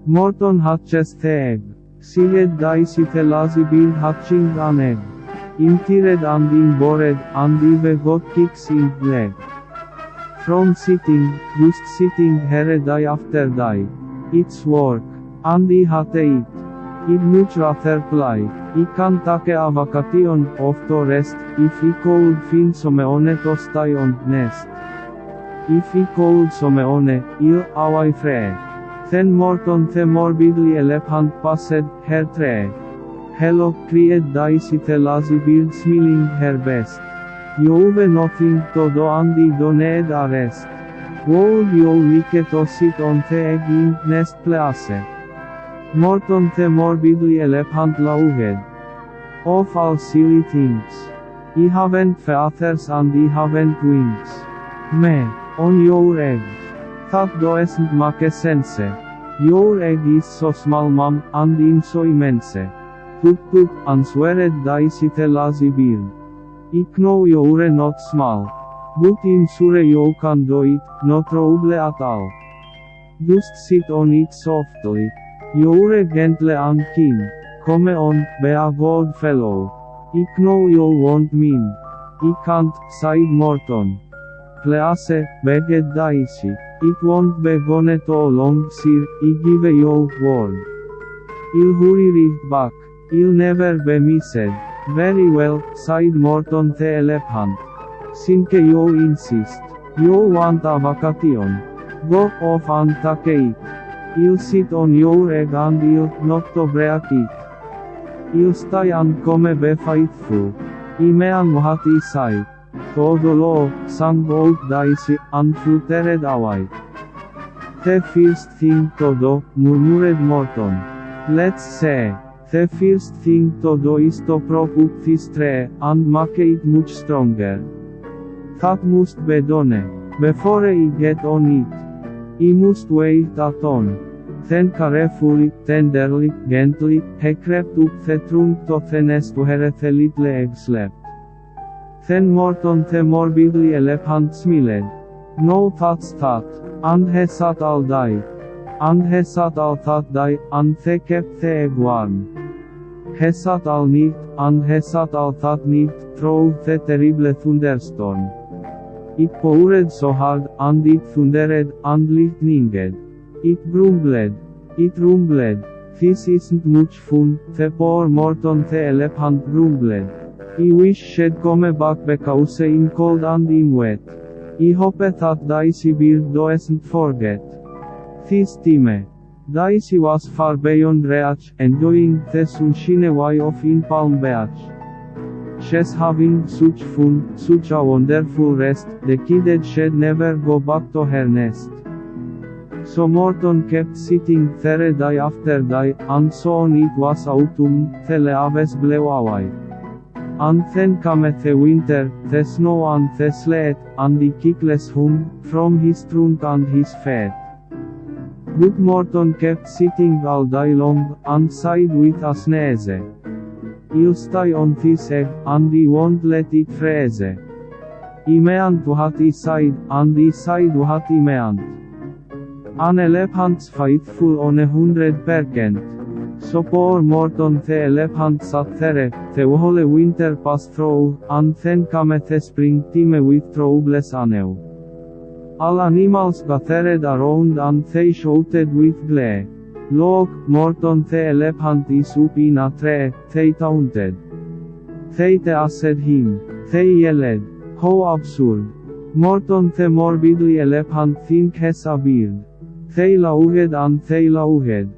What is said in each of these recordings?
Moarton Hatchuss Vee Egg. Sealed dice lazy bird hatching an egg. Intired and inbored, and Eve got kicks in leg. From sitting, just sitting here day after day. It's work. And I hate it. I'd much rather play. I can take a vacation off to rest, if I could find someone to stay on nest. If I could someone, I'll away free. Then Moarton the morbidly elephant passed her tray. Hello, cried Daisy the lazy bird smiling her best. You've nothing to do and I don't need a rest. Would you like to sit on the egg in nest place? Moarton the morbidly elephant laughed. Of all silly things. I haven't feathers and I haven't wings. Me, on your egg. That doesn't make sense. Your egg is so small mom, and I'm so immense. Tut tut, answered Daisy the lazy bird. I know you're not small. But I'm sure you can do it, no trouble at all. Just sit on it softly. You're gentle and keen. Come on, be a good fellow. I know you won't mean. I can't, sighed Moarton. Please, begged Daisy. It won't be gone too long, sir, I give you word. I'll hurry right back. I'll never be missed. Very well, sighed Moarton the elephant. Since you insist. You want a vacation. Go off and take it. I'll sit on your egg and I'll not to break it. I'll stay and come be faithful. I mean what I say. Todo lo, sang out Daisy, and fluttered away. The first thing to do, murmured Moarton. Let's say, the first thing to do is to prop up this tree, and make it much stronger. That must be done. Before I get on it. I must wait a ton. Then carefully, tenderly, gently, he crept up the trunk to the nest where the little egg slept. Then Moarton the morbidly elephant smiled. No that's that. And he sat all day. And he sat all that day, and he kept the egg warm. He sat all night, and he sat all that night, through the terrible thunderstorm. It poured so hard, and it thundered, and lightninged. It grumbled. It rumbled. This isn't much fun, the poor Moarton the elephant grumbled. I wish she'd come back because I'm cold and I'm wet. I hope that Daisy bird doesn't forget. This time, Daisy was far beyond reach, enjoying the sunshine away off in Palm Beach. She's having such fun, such a wonderful rest, the kid she'd never go back to her nest. So Moarton kept sitting there day after day, and so on it was autumn, the leaves blew away. And then came the winter, the snow and the sleet, and the kickless hum, from his trunk and his feet. But Moarton kept sitting all day long, and sighed with a sneeze. I'll stay on this egg, and I won't let it freeze. I meant what I said, and I said what I meant. An elephant's faithful on 100%. So poor Moarton the elephant sat there, the whole winter passed through, and then came the springtime with troubles anew. All animals gathered around and they shouted with glee. Look, Moarton the elephant is up in a tree, they taunted. They teased him. They yelled. How absurd. Moarton the morbidly elephant has a beard. They laughed and they laughed.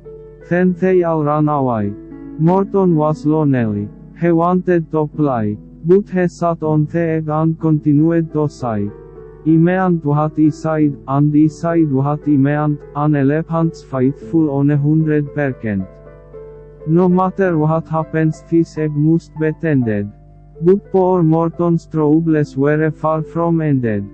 Then they all ran away. Moarton was lonely. He wanted to play, but he sat on the egg and continued to say. I meant what I said, and I said what I meant, an elephant's faithful on 100%. No matter what happens, this egg must be tended. But poor Moarton's troubles were far from ended.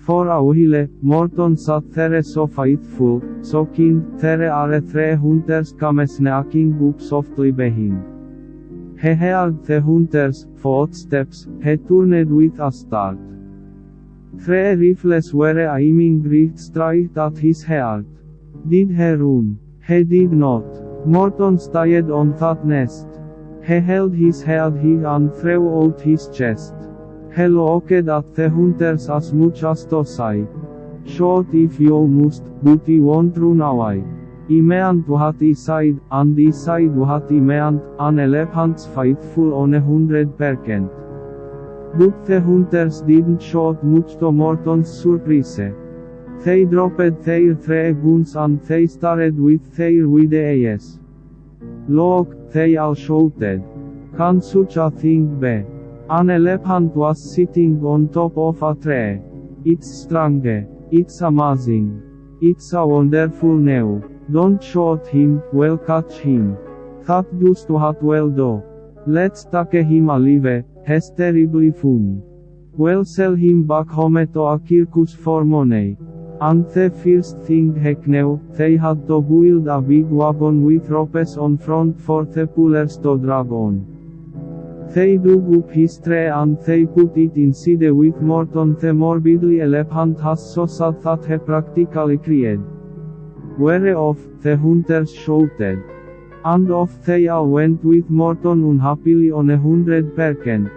For a while, Moarton sat there so faithful, so keen, there are 3 hunters come sneaking up softly behind. He heard the hunters' footsteps, he turned with a start. 3 rifles were aiming right straight at his heart. Did he run? He did not. Moarton stayed on that nest. He held his head high and threw out his chest. He looked at the hunters as much as to say, "Shoot if you must, but he won't run away." He meant what he said, and he said what he meant, an elephant's faithful on 100%. But the hunters didn't shoot much to Moarton's surprise. They dropped their three guns and they started with their wide eyes. "Look," they all shouted. "Can such a thing be?" An elephant was sitting on top of a tree. "It's strong. It's amazing. It's a wonderful new. Don't shoot him, we'll catch him. That just what we'll do. Let's take him alive, he's terribly funny. We'll sell him back home to a circus for money." And the first thing he knew, they had to build a big wagon with ropes on front for the pullers to drag on. They dug up his tree and they put it inside with Moarton the morbidly elephant has so sad that he practically cried. "Whereof," the hunters shouted. And off they all went with Moarton unhappily on 100%.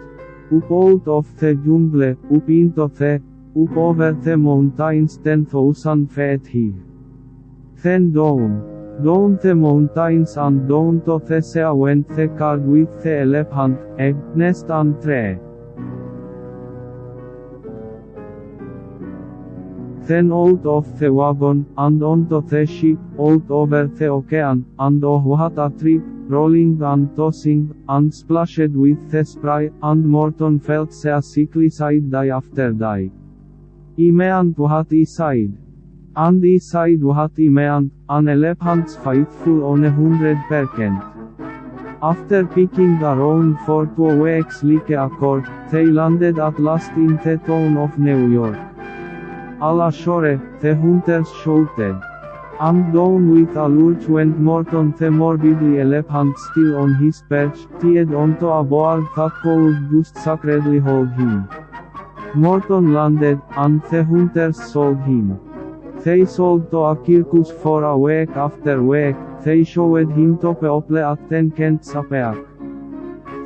Up out of the jungle, up into the, up over the mountains 10,000 feet high. Then down the mountains and down to the sea went the cart with the elephant, egg, nest and tree. Then out of the wagon, and onto the ship, out over the ocean, and oh what a trip, rolling and tossing, and splashed with the spray, and Moarton felt the sickly side day after day. He meant what he said. And he said what he meant, an elephant's faithful on 100%. After picking around for 2 weeks like a cork, they landed at last in the town of New York. "All ashore," the hunters shouted. And down with a lurch went Moarton the morbidly elephant still on his perch, tied onto a board that could just sacredly hold him. Moarton landed, and the hunters sold him. They sold to a circus for a week after week, they showed him to people at 10 cents a peck.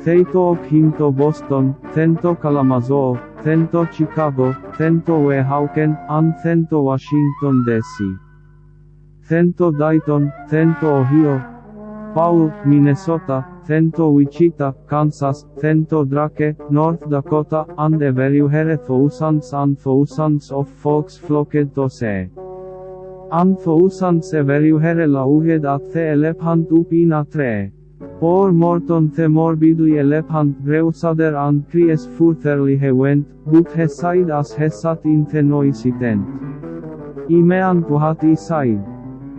They took him to Boston, then to Kalamazoo, then to Chicago, then to Weehawken, and then to Washington, D.C. Then to Dayton, then to Ohio, Powell, Minnesota, then to Wichita, Kansas, then to Drake, North Dakota, and everywhere thousands and thousands of folks flocked to see. And thousands everywhere laughed at the elephant up in a tree. Poor Moarton the morbidly elephant grew sadder and cried furtherly he went, but he sighed as he sat in the noisy tent. He meant what he said.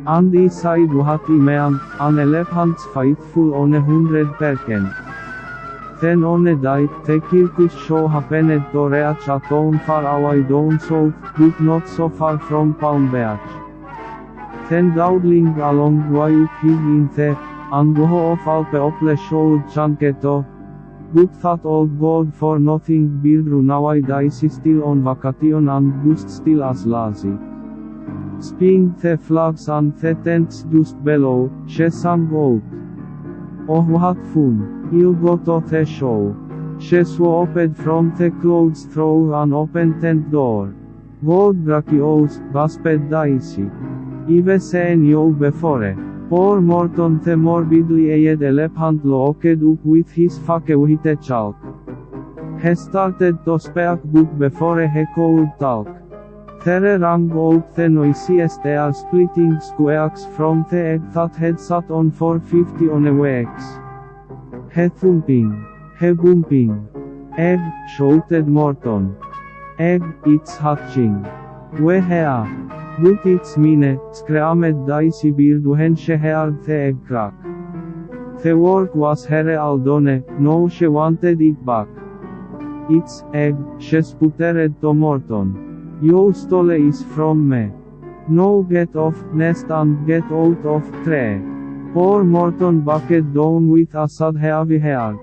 And he said what he meant, an elephant's faithful on 100%. Then on a day, the circus show happened to reach a town far away down south, but not so far from Palm Beach. Then dawdling along way up hill in the, and go of all people showed chunky to. But that old god for nothing bird nowadays is still on vacation and just still as lazy. Spinning the flags and the tents just below, she sang out. "Oh what fun, I'll go to the show." She swooped from the clouds through an open tent door. "God gracious," gasped Daisy. "I've seen you before." Poor Moarton the morbidly aged elephant looked up with his face white chalk. He started to speak but before he could talk, there rang out the noisiest air-splitting squeaks from the egg that had sat on for 50 weeks. "He thumping. He bumping. Egg," shouted Moarton. "Egg, it's hatching. We here." "But it's mine," screamed Daisy Bird when she heard the egg crack. The work was her all done, now she wanted it back. "It's egg," she sputtered to Moarton. "You stole it from me. Now get off nest and get out of tree." Poor Moarton backed down with a sad heavy heart.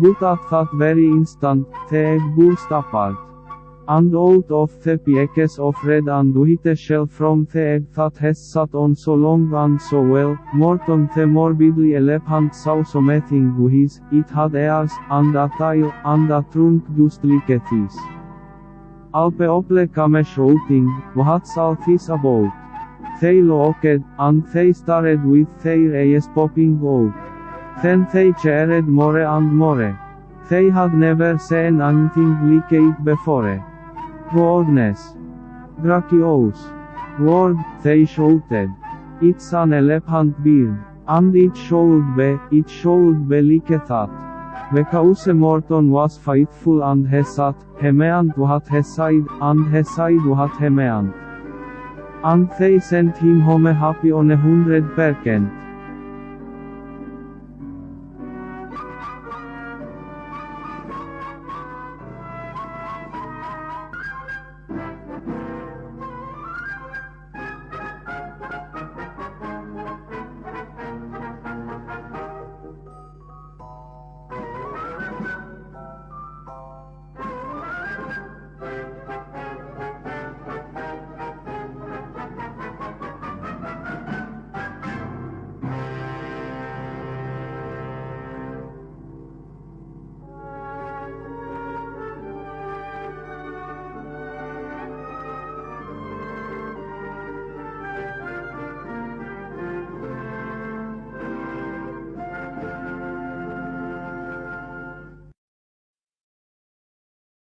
But at that very instant, the egg burst apart. and out of the pieces of red and white shell from the egg that has sat on so long and so well, Moarton the morbidly elephant saw something with it had ears, and a tail, and a trunk just like this. Alpe ople came shouting, "What's all this about?" They looked, and they stared with their eyes popping out. Then they cheered more and more. They had never seen anything like it before. "Goodness gracious! Lord," they shouted. "It's an elephant bird, and it should be like that." Because Moarton was faithful and he said, he meant what he said, and he said what he meant. And they sent him home happy on 100%.